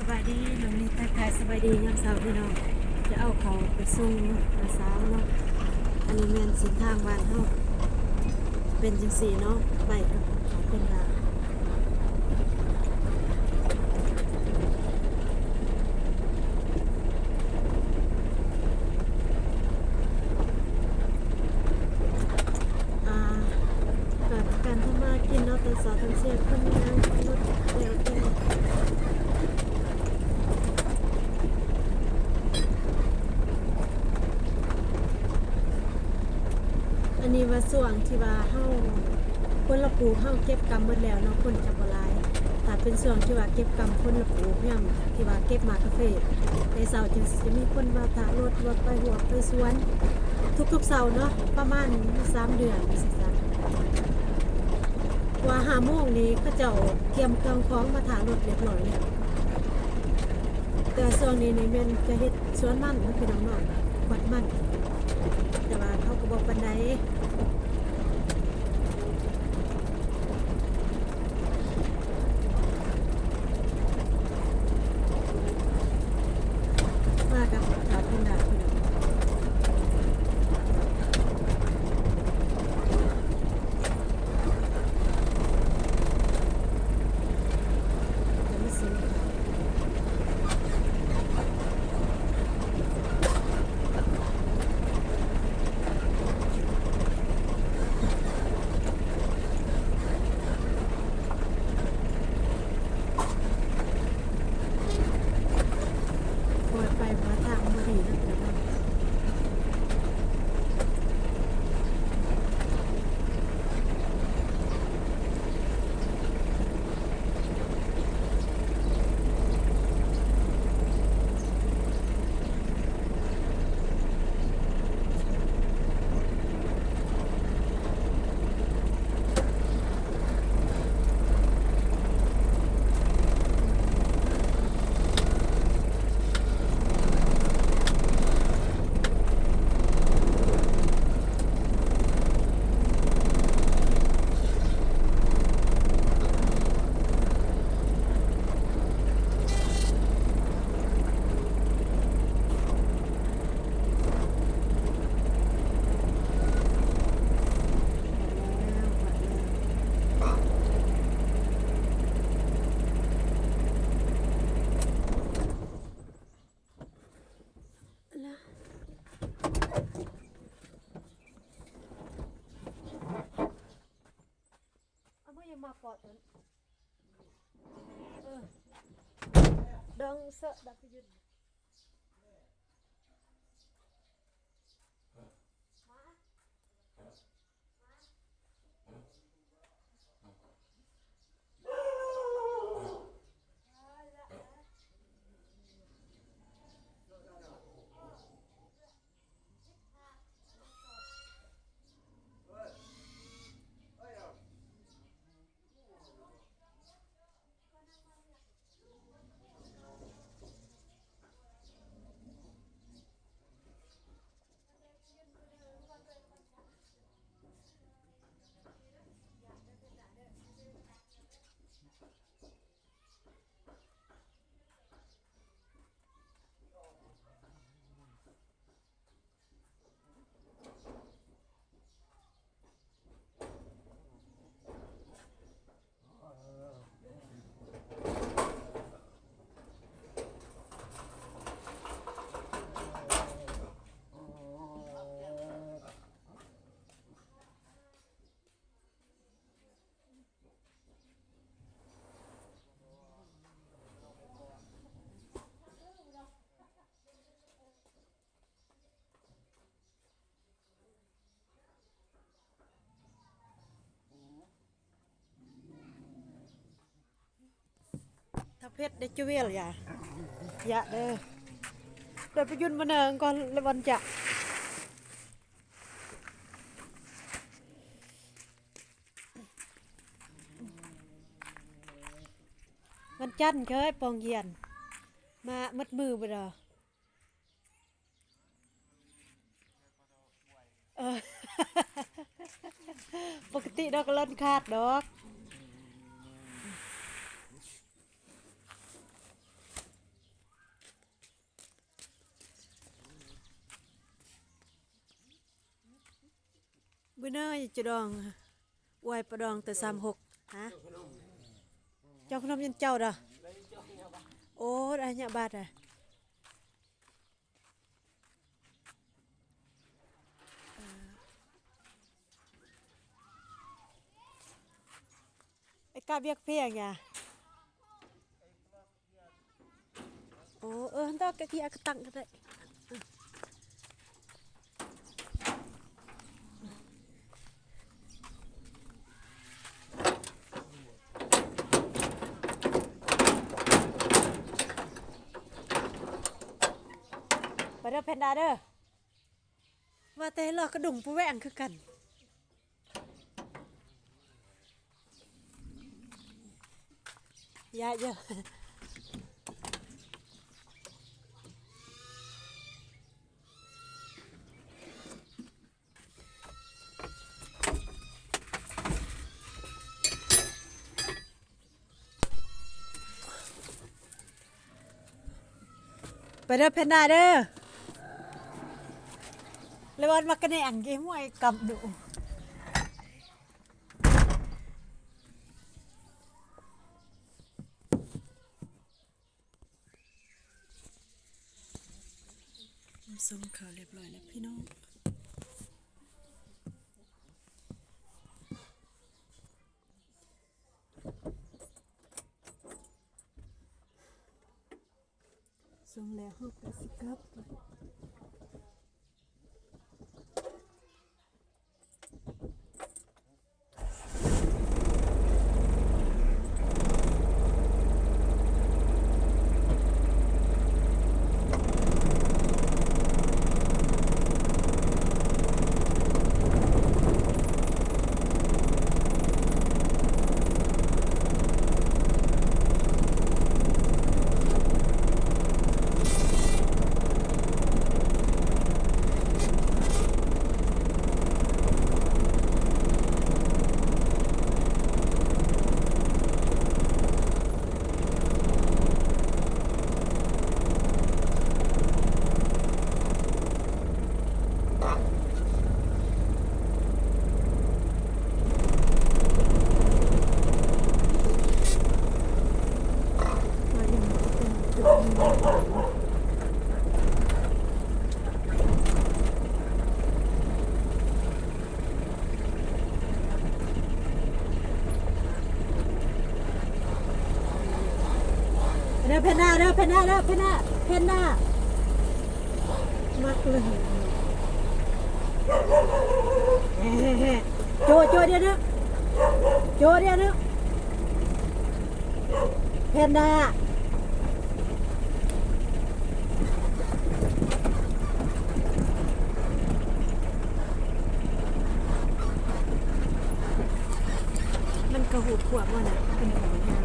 บายดีน้องนี่ทักทายสบายดียามเช้าพี่น้องจะเอาเขาไปส่งมาสาวเนาะอันนี้แม่นเส้นทางบ้านเฮาเป็นจังซี่เนาะไปกับเขาเป็นว่าอ่าการทำมากินเนาะแต่สาวทั้งเสียคนนี้นะรถเร็วจริงอันนี้ว่าส่วงที่ว่าเฮาคนละปลูกเฮาเก็บกำหมดแล้วเนาะคนจะบ่หลายถ้าเป็นส่วงที่ว่าเก็บกำคนละปลูกยามที่ว่าเก็บหมากกาแฟในเสาร์จังสิจะมีคนมาถารถไปหัวไปสวนทุกๆเสาร์เนาะประมาณ3เดือนสิจ้ะว่า5โมงนี้เขาเจ้าเตรียมเครื่องของมาถารถเรียบร้อยแล้วแต่ช่วงนี้นี่แม่นจะเฮ็ดสวนมันมันเป็นน้องๆวัดมันแต่ว่าเขาก็บอกปานใดมากับขาวเป็นดาบพี่น้องจะไม่ซื้อคอยไปมาทางบ่ดีนะพี่น้องแล้วเอาบ่ยังมาปอดตนเออดองเสอะดับไปยุดถ้าเพชรได้จุเวลอย่าเด้อเดี๋ยวไปยุ่นมาเนิงก่อนเลยวันจะวันจันทร์เคยปองเยียนมามัดมือไปเด้อเออ ปกติดอกก็เล่นขาดดอก มื้อน้อยจะดองอวยประดองแต่36ฮะเจ้าขนมยันเจ้าดอโอ้ได้เนี่ยบาทอ่ะไอ้กาเบียกเพียงอ่ะโอ้ตอกะกี้อะกะตังก็ได้ไปเด้อเพนดาเด้อว่าแต่หลอกกระดุงผู้แหวงคือกันยาเยอะไปเด้อเพนดาเด้อเลยวันมากระแหน่งเกมมวยกับดูส่งข่าวเรียบร้อยแล้วพี่น้องส่งแล้วห้องกสิกับ เด้อเพนด้าเด้อเพนด้าเด้อเพนด้าเพนด้ามักเลยโจโจเดี๋ยวนะโจเดี๋ยวนะเพนด้ามันกระหูขวบมันอ่ะเป็นหัวงาม